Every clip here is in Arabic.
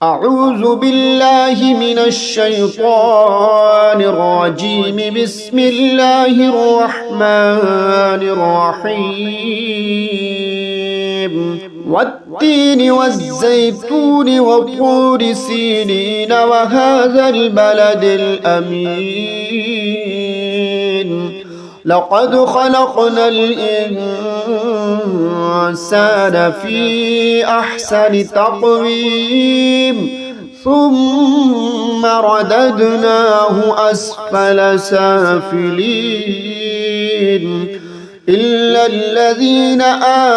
أعوذ بالله من الشيطان الرجيم. بسم الله الرحمن الرحيم. والتين والزيتون وطور سينين وهذا البلد الأمين. لقد خلقنا الإنسان في أحسن تقويم ثم رددناه أسفل سافلين إلا الذين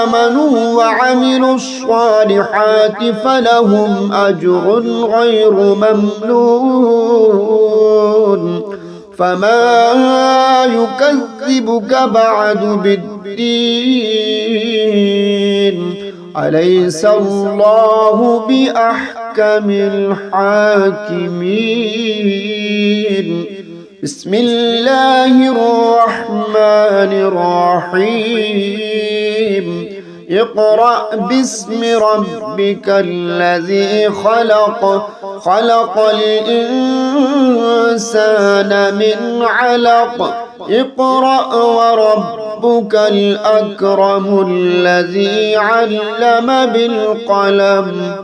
آمنوا وعملوا الصالحات فلهم أجر غير ممنون. فما يكذبك بعد بالدين؟ أليس الله بأحكم الحاكمين؟ بسم الله الرحمن الرحيم. اقرأ باسم ربك الذي خلق. خلق الإنسان من علق. اقرأ وربك الأكرم الذي علم بالقلم.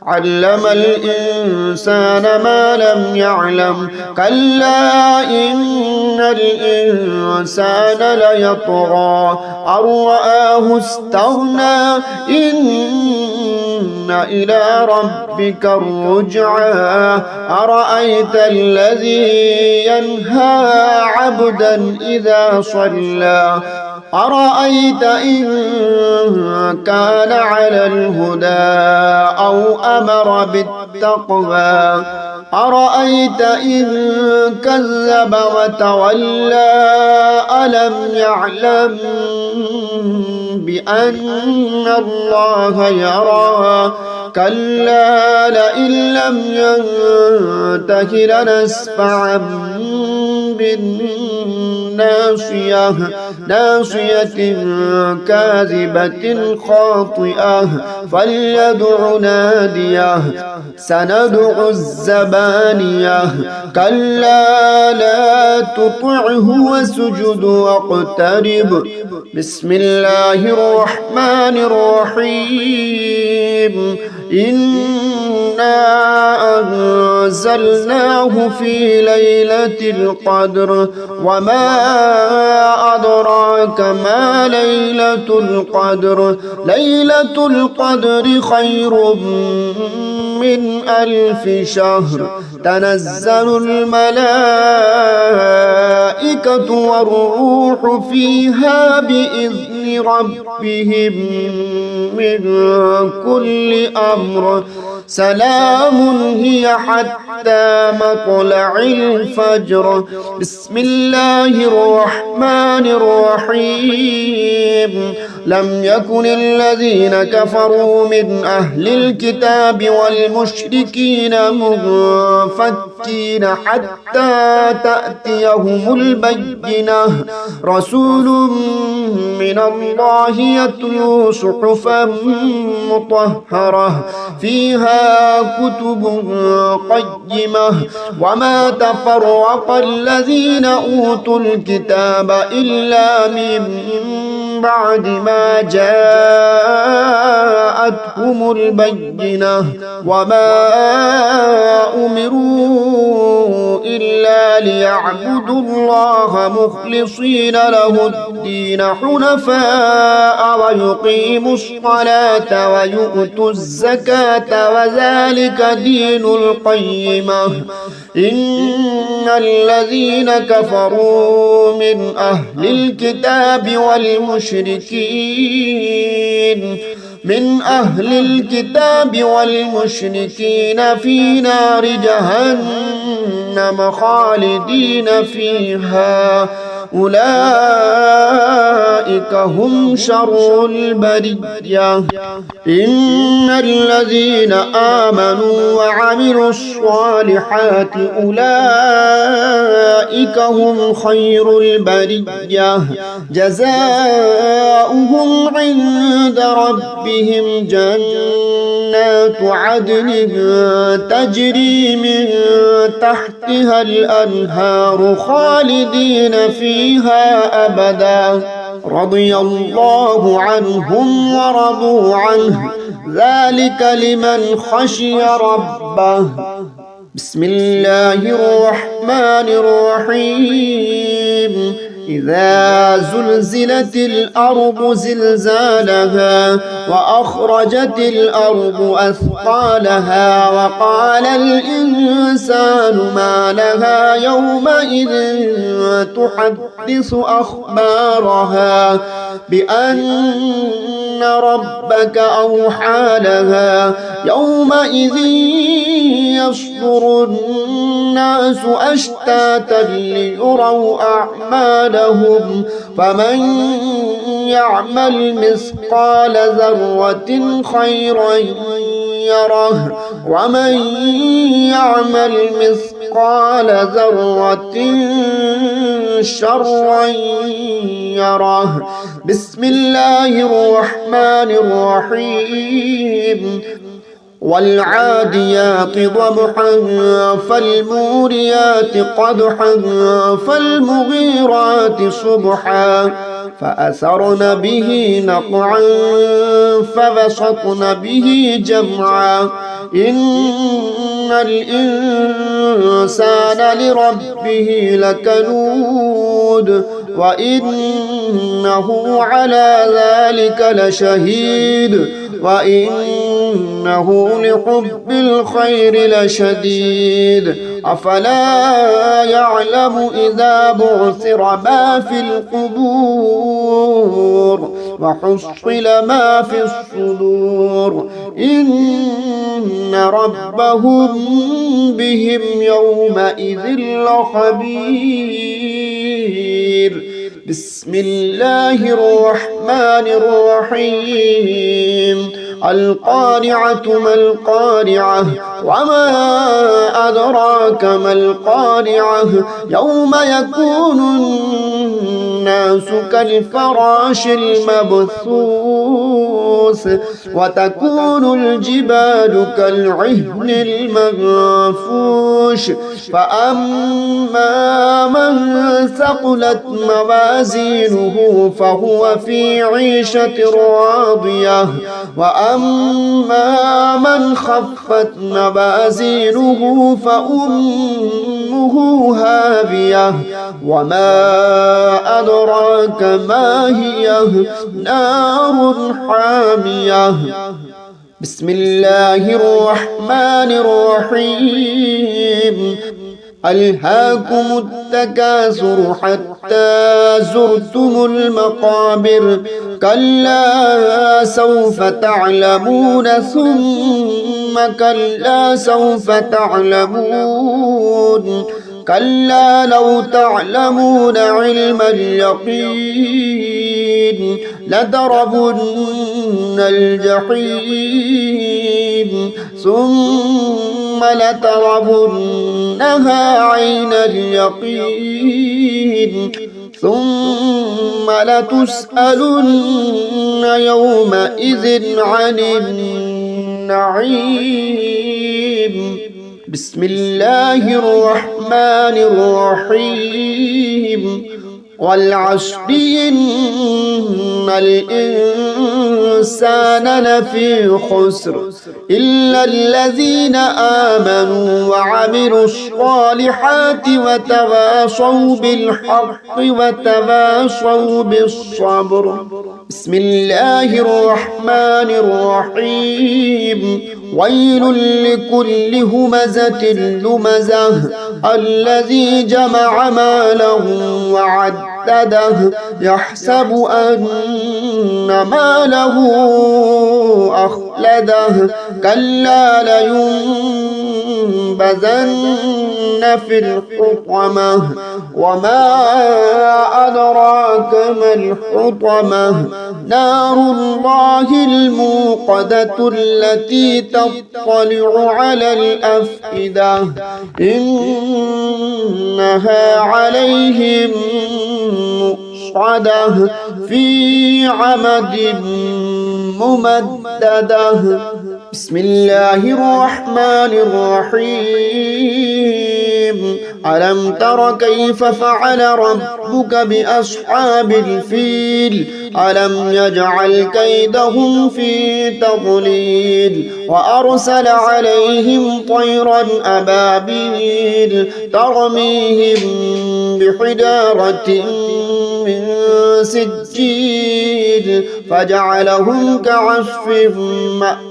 علم الإنسان ما لم يعلم. كلا إن الإنسان ليطغى أن رآه استغنى. إن إلى ربك الرجعى. أرأيت الذي ينهى عبدا إذا صلى. أرأيت إن كان على الهدى أو أمر بالتقوى. أرأيت إن كذب وتولى. ألم يعلم بأن الله يرى. كلا لئن لم ينته لنسفعا بالناصية. ناصية كاذبة خاطئة. فليدع ناديه. سندع الزبانية. كلا لا تطعه واسجد واقترب. بسم الله الرحمن الرحيم. إنا أنزلناه في ليلة القدر. وما أدراك ما ليلة القدر. ليلة القدر خير من 1000 شهر. تنزل الملائكة والروح فيها بإذن ربهم من كل أمر. سلام هي حتى مطلع الفجر. بسم الله الرحمن الرحيم. لم يكن الذين كفروا من أهل الكتاب والمشركين منفكين حتى تأتيهم البينة. رسول من الله يتلو صحفا مطهرة فيها كتب قيمة. وما تفرق الذين أوتوا الكتاب إلا من بعد ما جاءتهم البينة. وما أمروا إلا ليعبدوا الله مخلصين له الدين حنفاء ويقيموا الصلاة ويؤتوا الزكاة وذلك دين القيمة. إن الذين كفروا من أهل الكتاب والمشركين في نار جهنم خالدين فيها. أولئك هم شر البرية. إن الذين آمنوا وعملوا الصالحات أولئك هم خير البرية. جزاؤهم عند ربهم جنات عدن تجري من تحتها الأنهار خالدين فيها أبدا، رضي الله عنهم ورضوا عنه، ذلك لمن خشي ربه. بسم الله الرحمن الرحيم. إذا زلزلت الأرض زلزالها وأخرجت الأرض أثقالها وقال الإنسان ما لها يومئذ تحدث أخبارها بأن ربك أوحى لها. يومئذ يصدر الناس أشتاتا ليروا أعمالهم، فمن يعمل مثقال ذرة خيرا يره، ومن يعمل مثقال ذرة شرا يره. بسم الله الرحمن الرحيم. والعاديات ضبحا فالموريات قدحا فالمغيرات صبحا فأثرن به نقعا فبسطن به جمعا. إن الإنسان لربه لكنود وإنه على ذلك لشهيد وإنه لحب الخير لشديد. أفلا يعلم إذا بعثر ما في القبور وحصل ما في الصدور إن ربهم بهم يومئذ لخبير. بسم الله الرحمن الرحيم. القارعة ما القارعة وما أدراك ما القارعة يوم يكون الناس كالفراش المبثوث وتكون الجبال كالعهن المنفوش. فأما من ثقلت موازينه فهو في عيشة راضية وأما من خفت موازينه فأمه هاوية وما أدراك ما هي نار حامية. بسم الله الرحمن الرحيم. ألهاكم التكاثر حتى زرتم المقابر كلا سوف تعلمون ثم كلا سوف تعلمون كلا لو تعلمون علم اليقين لترون الجحيم ثم لترونها عين اليقين ثم لتسألن يومئذ عن النعيم. بسم الله الرحمن الرحيم. والعصر إن الإنسان لفي خسر إلا الذين آمنوا وعملوا الصالحات وتواصوا بالحق وتواصوا بالصبر. بسم الله الرحمن الرحيم. ويل لكل همزة لمزة الذي جمع ماله وعدده يحسب أن ماله أخلده كلا لينبذن لينبذن في الحطمة وما أدراك ما الحطمة نار الله الموقدة التي تطلع على الأفئدة إنها عليهم مؤصدة في عمد ممددة. بسم الله الرحمن الرحيم. ألم تر كيف فعل ربك بأصحاب الفيل ألم يجعل كيدهم في تضليل وأرسل عليهم طيرا أبابيل ترميهم بحجارة من سجيل فجعلهم كعصف مأكول.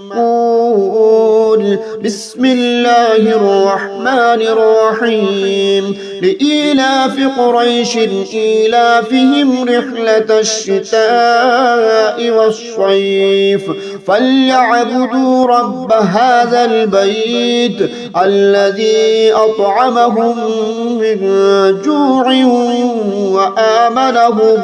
بسم الله الرحمن الرحيم. لإيلاف قريش إيلافهم رحلة الشتاء والصيف فليعبدوا رب هذا البيت الذي أطعمهم من جوع وآمنهم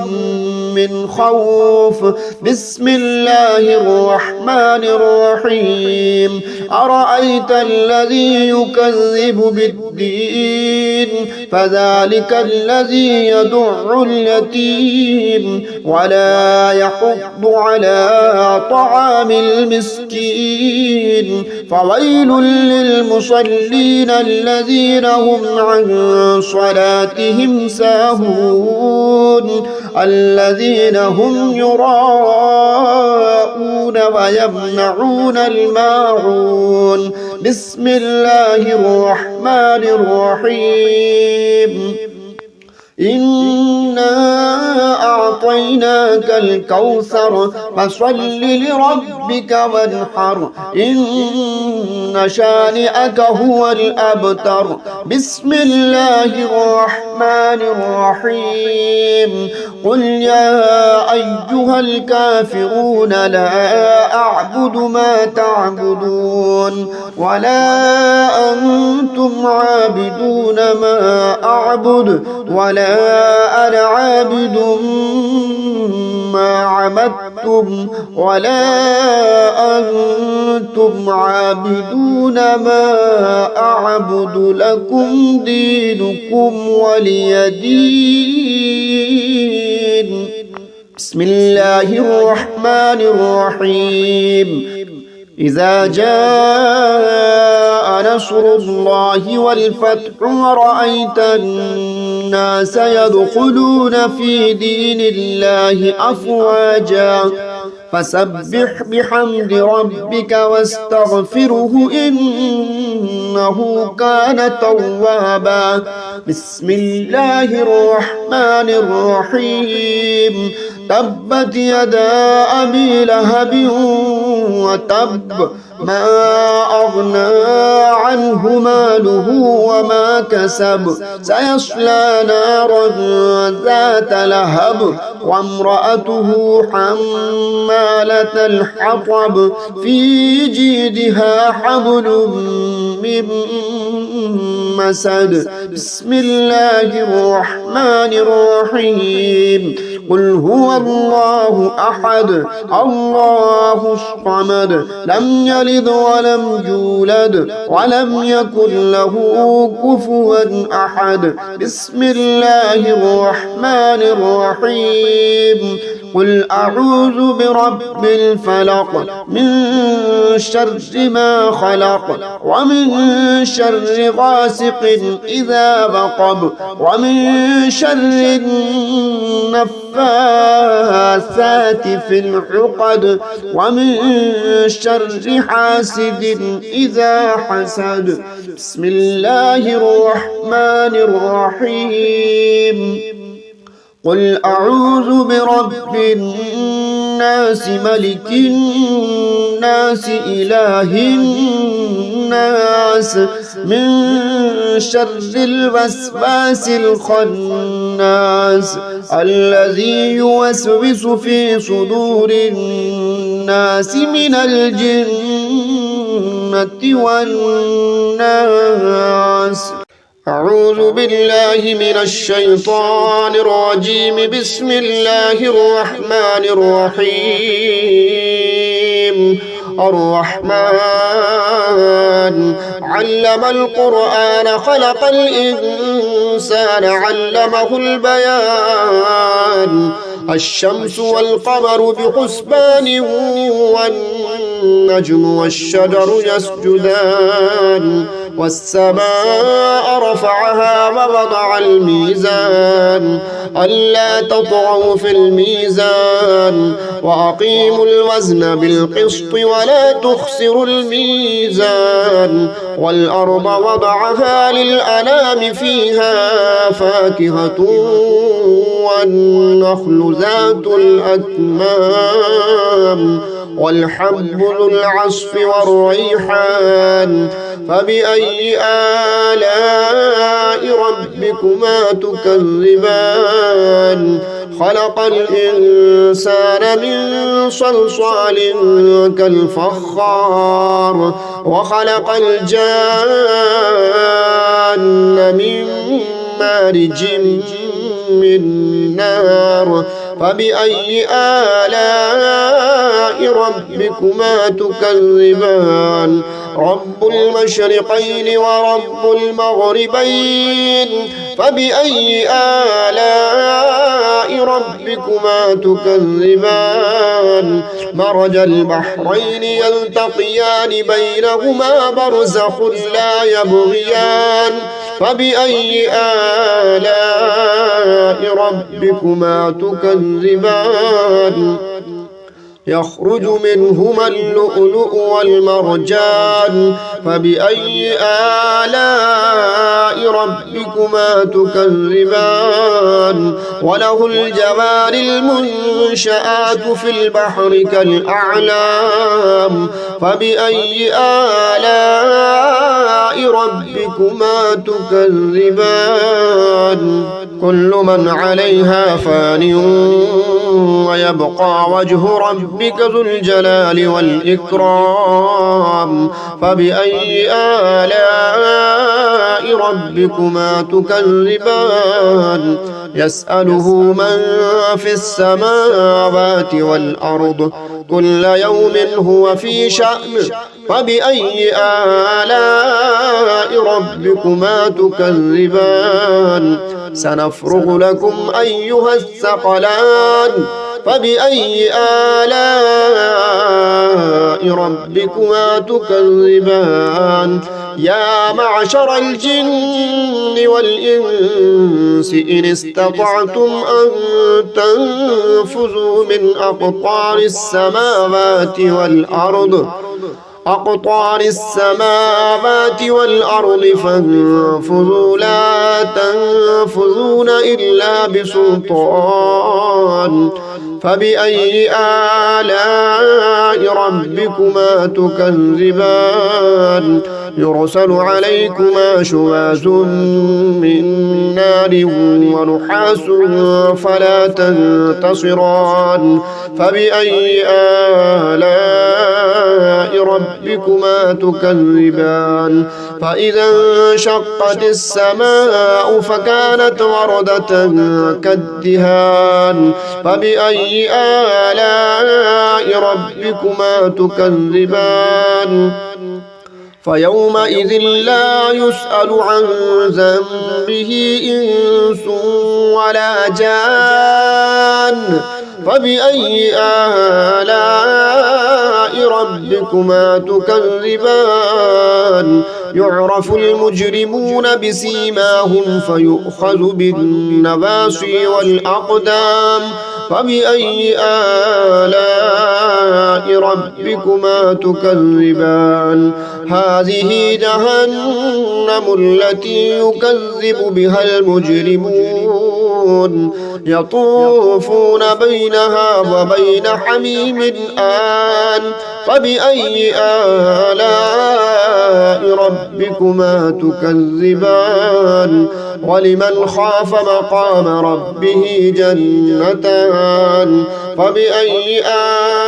من خوف. بسم الله الرحمن الرحيم. أرأيت الذي يكذب بالدين فذلك الذي يدع اليتيم ولا يحض على طعام المسكين فويل للمصلين الذين هم عن صلاتهم ساهون الذين هم يراءون ويمنعون الماعون. بسم الله الرحمن الرحيم. إنا أعطيناك الكوثر فصل لربك وانحر إن شانئك هو الأبتر. بسم الله الرحمن الرحيم. قل يا أيها الكافرون لا أعبد ما تعبدون ولا أنتم عابدون ما أعبد ولا أنا عابد ما عبدتم ولا أنتم عابدون ما أعبد لكم دينكم ولي دين. بسم الله الرحمن الرحيم. إذا جاء نصر الله والفتح ورأيت الناس يدخلون في دين الله أفواجا فسبح بحمد ربك واستغفره إنه كان توابا. بسم الله الرحمن الرحيم. تبت يدا أبي لهب وتب ما أغنى عنه ماله وما كسب سيصلى نارا ذات لهب وامرأته حمالة الحطب في جيدها حبل من مسد. بسم الله الرحمن الرحيم. قل هو الله أحد الله الصمد لم يلد ولم يولد ولم يكن له كفوا أحد. بسم الله الرحمن الرحيم. قل أعوذ برب الفلق من شر ما خلق ومن شر غاسق إذا وقب ومن شر النفاثات في العقد ومن شر حاسد إذا حسد. بسم الله الرحمن الرحيم. قل أعوذ برب الناس ملك الناس إله الناس من شر الوسواس الخناس الذي يوسوس في صدور الناس من الجنة والناس. أعوذ بالله من الشيطان الرجيم. بسم الله الرحمن الرحيم. الرحمن علم القرآن خلق الإنسان علمه البيان. الشمس والقمر بحسبان والنجم والشجر يسجدان. والسماء رفعها ووضع الميزان ألا تطغوا في الميزان وأقيموا الوزن بالقسط ولا تخسروا الميزان. والأرض وضعها للأنام فيها فاكهة والنخل ذات الأكمام والحب ذو العصف والريحان. فبأي آلاء ربكما تكذبان؟ خلق الإنسان من صلصال كالفخار وخلق الجان من مارج من نار. فبأي آلاء ربكما تكذبان؟ رب المشرقين ورب المغربين. فبأي آلاء ربكما تكذبان؟ مرج البحرين يلتقيان بينهما برزخ لا يبغيان. فبأي آلاء ربكما تكذبان؟ يخرج منهما اللؤلؤ والمرجان. فبأي آلاء ربكما تكذبان؟ وله الجوار المنشآت في البحر كالأعلام. فبأي آلاء ربكما تكذبان؟ كل من عليها فان ويبقى وجه ربك ذو الجلال والإكرام. فبأي آلاء ربكما تكذبان؟ يسأله من في السماوات والأرض كل يوم هو في شأن. فبأي آلاء ربكما تكذبان؟ سنفرغ لكم أيها الثقلان. فبأي آلاء ربكما تكذبان؟ يا معشر الجن والإنس إن استطعتم أن تنفذوا من أقطار السماوات فانفذوا لا تنفذون إلا بسلطان. فبأي آلاء ربكما تكذبان؟ يرسل عليكما شواذ من نار ونحاس فلا تنتصران. فبأي آلاء ربكما تكذبان؟ فإذا انشقت السماء فكانت وردة كالدهان. فبأي آلاء ربكما تكذبان؟ فيومئذ لا يسأل عن ذنبه إنس ولا جان. فبأي آلاء ربكما تكذبان؟ يعرف المجرمون بسيماهم فيؤخذ بالنواصي والأقدام. فبأي آلاء ربكما تكذبان؟ هذه جهنم التي يكذب بها المجرمون يطوفون بينها وبين حميم آن. فبأي آلاء ربكما تكذبان ولمن خاف مقام ربه جنتان فبأي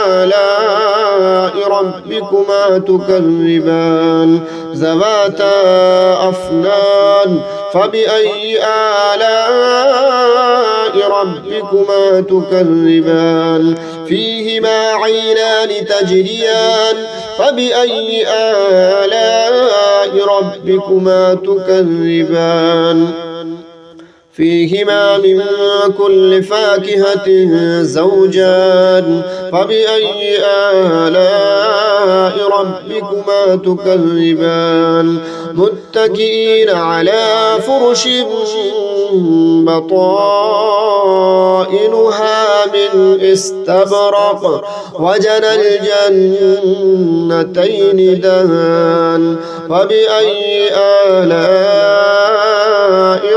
آلاء ربكما تكذبان ذواتا أفنان فبأي آلاء ربكما تكذبان فيهما عينان تجريان فبأي آلاء ربكما تكذبان فيهما من كل فاكهة زوجان فبأي آلاء ربكما تكذبان متكئين على فرش بطائنها من استبرق وجنى الجنتين دان فبأي آلاء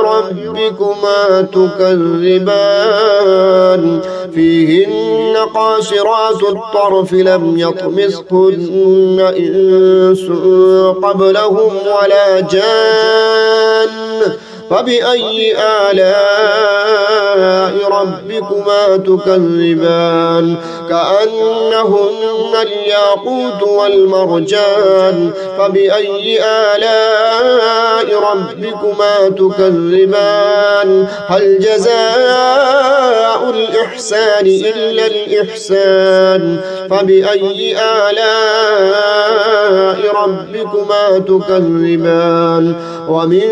ربكما تكذبان فيهن قاصرات الطرف لم يطمثهن إنس قبلهم ولا جان فبأي آلاء ربكما تكذبان كأنهن الياقوت والمرجان فبأي آلاء ربكما تكذبان هل جزاء الإحسان إلا الإحسان فبأي آلاء ربكما تكذبان ومن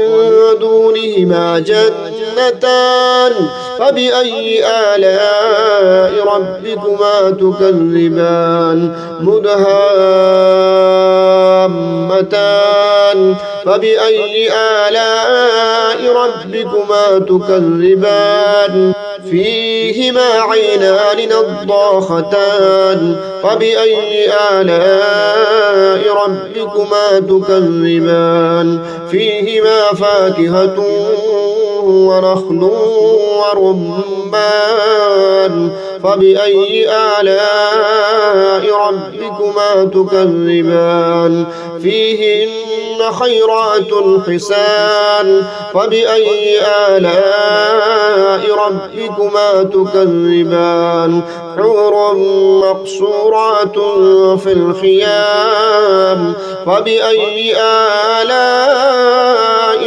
دونهما جنتان فبأي آلاء ربكما تكذبان مدهامتان فبأي آلاء ربكما تكذبان فيهما عينان نضاختان فبأي آلاء ربكما تكذبان فيهما فاكهة ونخل ورمان فبأي آلاء ربكما تكذبان فيهن خيرات حسان فبأي آلاء ربكما تكذبان حور مقصورات في الخيام فبأي آلاء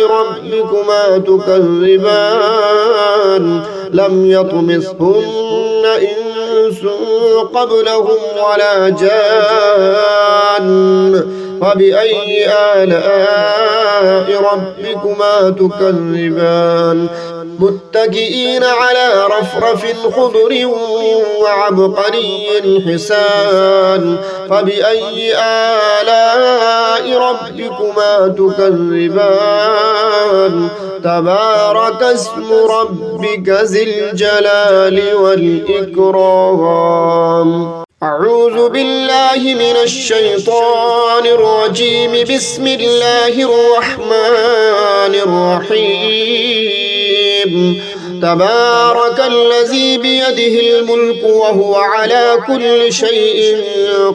ربكما تكذبان لم يطمثهن إنس قبلهم ولا جان فبأي آلاء ربكما تكذبان متكئين على رفرف خضر وعبقري حسان فبأي آلاء ربكما تكذبان تبارك اسم ربك ذي الجلال والإكرام أعوذ بالله من الشيطان الرجيم بسم الله الرحمن الرحيم تبارك الذي بيده الملك وهو على كل شيء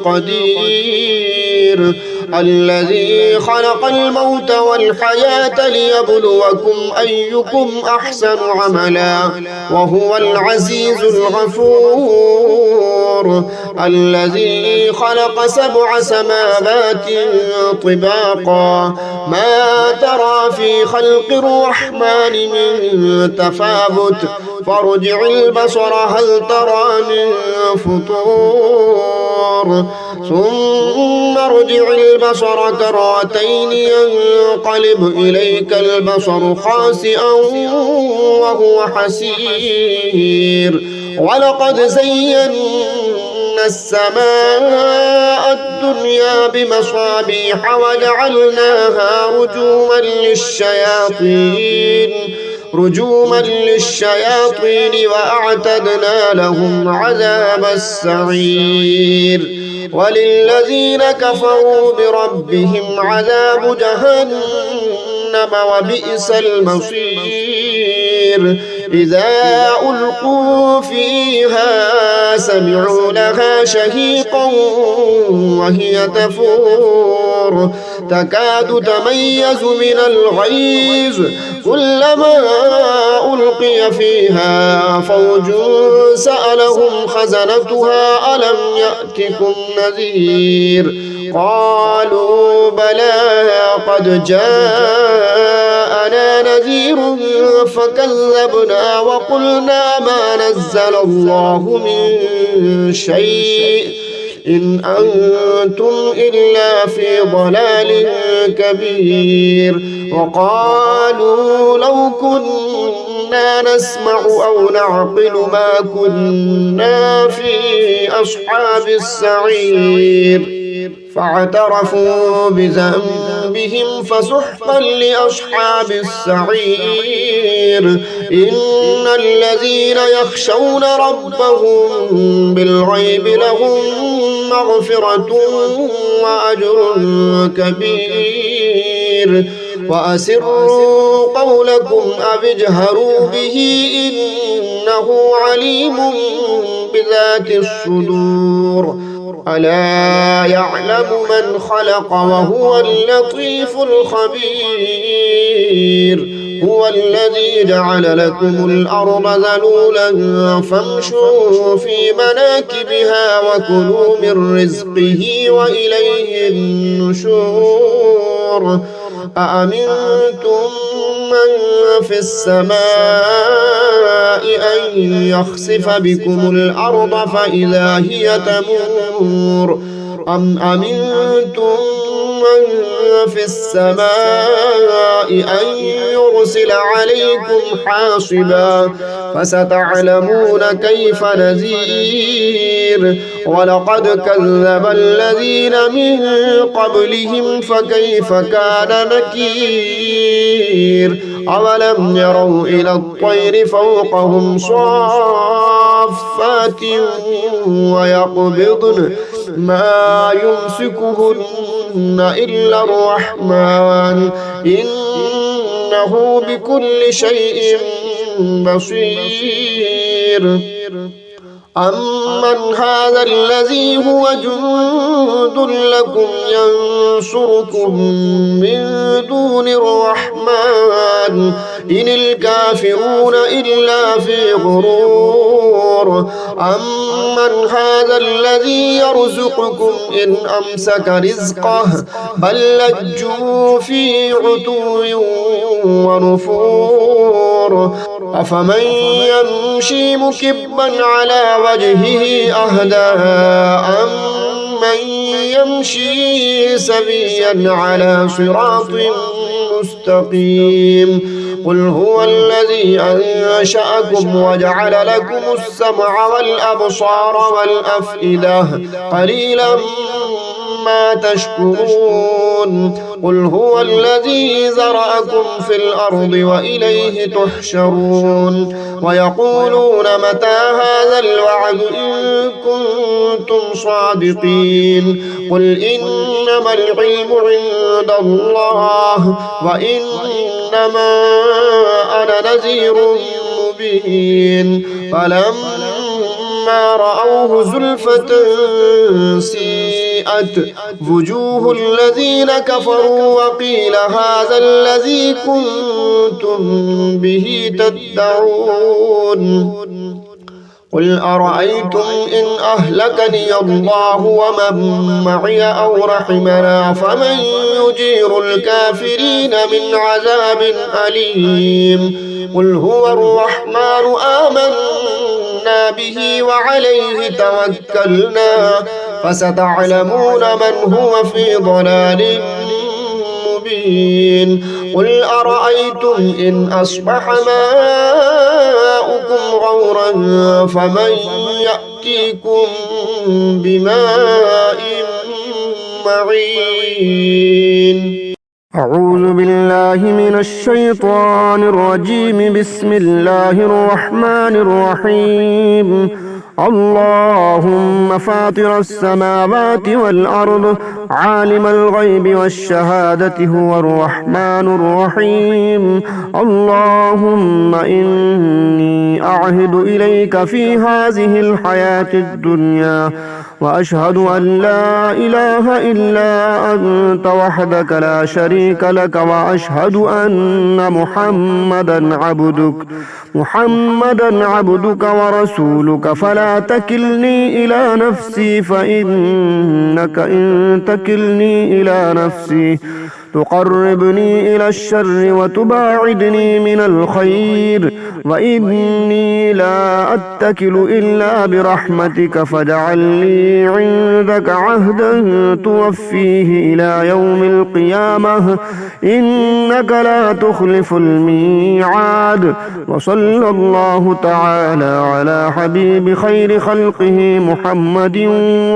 قدير الذي خلق الموت والحياة ليبلوكم أيكم أحسن عملا وهو العزيز الغفور الذي خلق 7 سماوات طباقا ما ترى في خلق الرحمن من تفاوت فارجع البصر هل ترى من فطور ثم ارجع البصر كرتين ينقلب إليك البصر خاسئا وهو حسير ولقد زينا السماء الدنيا بمصابيح وجعلناها رجوما للشياطين وأعتدنا لهم عذاب السعير وللذين كفروا بربهم عذاب جهنم وبئس المصير إذا ألقوا فيها سمعوا لها شهيقا وهي تفور تكاد تميز من الغيظ كلما ألقي فيها فوج سألهم خزنتها ألم يأتكم نذير قالوا بلى قد جاءنا نذير فكذبنا وقلنا ما نزل الله من شيء إن أنتم إلا في ضلال كبير وقالوا لو كنا نسمع أو نعقل ما كنا في أصحاب السعير فاعترفوا بذنبهم فسحقا لأصحاب السعير إن الذين يخشون ربهم بالغيب لهم مغفرة وأجر كبير وأسروا قولكم أو اجهروا به إنه عليم بذات الصدور ألا يعلم من خلق وهو اللطيف الخبير هو الذي جعل لكم الأرض ذلولا فامشوا في مناكبها وكلوا من رزقه وإليه النشور أأمنتم من في السماء أن يخسف بكم الأرض فإذا هي تمور أم أمنتم من في السماء أن يرسل عليكم حاصبا فستعلمون كيف نذير ولقد كذب الذين من قبلهم فكيف كان نكير أولم يروا إلى الطير فوقهم صافات ويقبضن ما يمسكهن إلا الرحمن إنه بكل شيء بصير أمن هذا الذي هو جند لكم ينصركم من دون الرحمن إن الكافرون إلا في غرور أمن هذا الذي يرزقكم إن أمسك رزقه بل لجوا في عتو ونفور أفمن يمشي مكبا على وجهه أهدى أمن يمشي سويا على صراط مستقيم قل هو الذي أنشأكم وجعل لكم السمع والأبصار والأفئدة قليلا ما تشكرون قل هو الذي ذرأكم في الأرض وإليه تحشرون ويقولون متى هذا الوعد إن كنتم صادقين قل إنما العلم عند الله وإنما أنا نذير مبين فلما رأوه زلفة سيئت وجوه الذين كفروا وقيل هذا الذي كنتم به تدعون قل أرأيتم إن أهلكني الله ومن معي أو رحمنا فمن يجير الكافرين من عذاب أليم قل هو الرحمن آمنا به وعليه توكلنا فستعلمون من هو في ضلال مبين قل أرأيتم إن أصبح ماؤكم غورا فمن يأتيكم بماء معين أعوذ بالله من الشيطان الرجيم بسم الله الرحمن الرحيم اللهم فاطر السماوات والأرض عالم الغيب والشهادة هو الرحمن الرحيم. اللهم إني أعهد إليك في هذه الحياة الدنيا وأشهد أن لا إله إلا أنت وحدك لا شريك لك، وأشهد أن محمدا عبدك ورسولك، فلا تكلني إلى نفسي، فإنك إن تكلني إلى نفسي تقربني إلى الشر وتباعدني من الخير، وإني لا أتكل إلا برحمتك، فاجعل لي عندك عهدا توفيه إلى يوم القيامة، إنك لا تخلف الميعاد. وصلى الله تعالى على حبيب خير خلقه محمد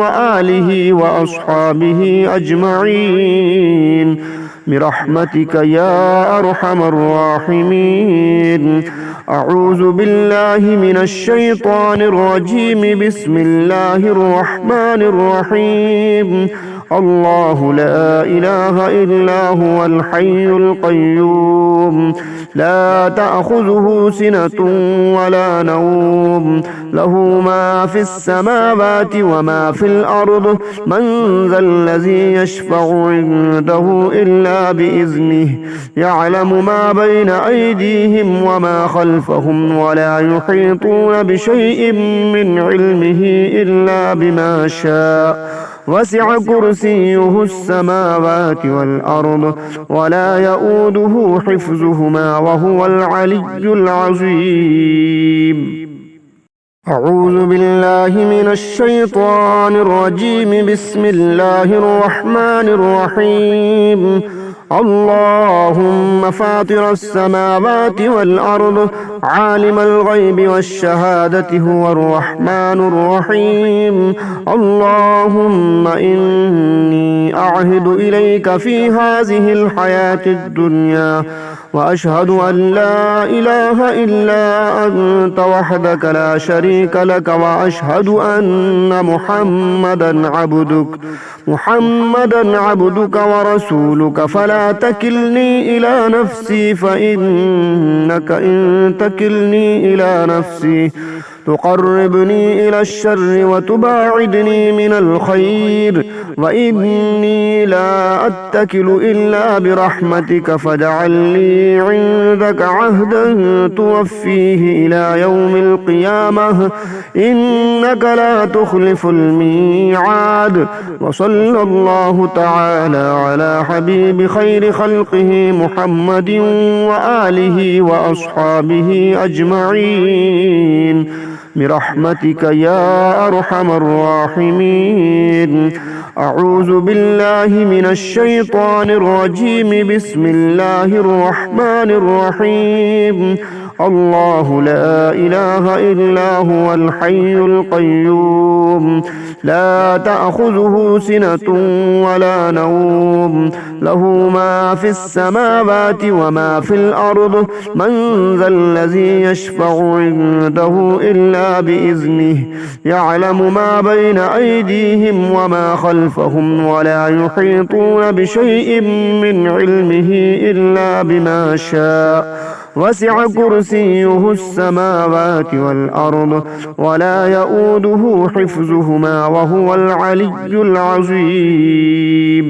وآله وأصحابه أجمعين برحمتك يا أرحم الراحمين. أعوذ بالله من الشيطان الرجيم. بسم الله الرحمن الرحيم. الله لا إله إلا هو الحي القيوم، لا تأخذه سنة ولا نوم، له ما في السماوات وما في الأرض، من ذا الذي يشفع عنده إلا بإذنه، يعلم ما بين أيديهم وما خلفهم، ولا يحيطون بشيء من علمه إلا بما شاء، وسع كرسيه السماوات والأرض، ولا يؤوده حفظهما، وهو العلي العظيم. أعوذ بالله من الشيطان الرجيم. بسم الله الرحمن الرحيم. اللهم فاطر السماوات والأرض، عالم الغيب والشهادة هو الرحمن الرحيم. اللهم إني أعهد إليك في هذه الحياة الدنيا وأشهد أن لا إله إلا أنت وحدك لا شريك لك، وأشهد أن محمدا عبدك ورسولك، فلا تكلني إلى نفسي، فإنك إن تكلني إلى نفسي تقربني إلى الشر وتباعدني من الخير، وإني لا أتكل إلا برحمتك، فاجعل لي عندك عهدا توفيه إلى يوم القيامة، إنك لا تخلف الميعاد. وصلى الله تعالى على حبيب خير خلقه محمد وآله وأصحابه أجمعين برحمتك يا أرحم الراحمين. أعوذ بالله من الشيطان الرجيم. بسم الله الرحمن الرحيم. الله لا إله إلا هو الحي القيوم، لا تأخذه سنة ولا نوم، له ما في السماوات وما في الأرض، من ذا الذي يشفع عنده إلا بإذنه، يعلم ما بين أيديهم وما خلفهم، ولا يحيطون بشيء من علمه إلا بما شاء، وسع كرسيه السماوات والأرض، ولا يؤوده حفظهما، وهو العلي العظيم.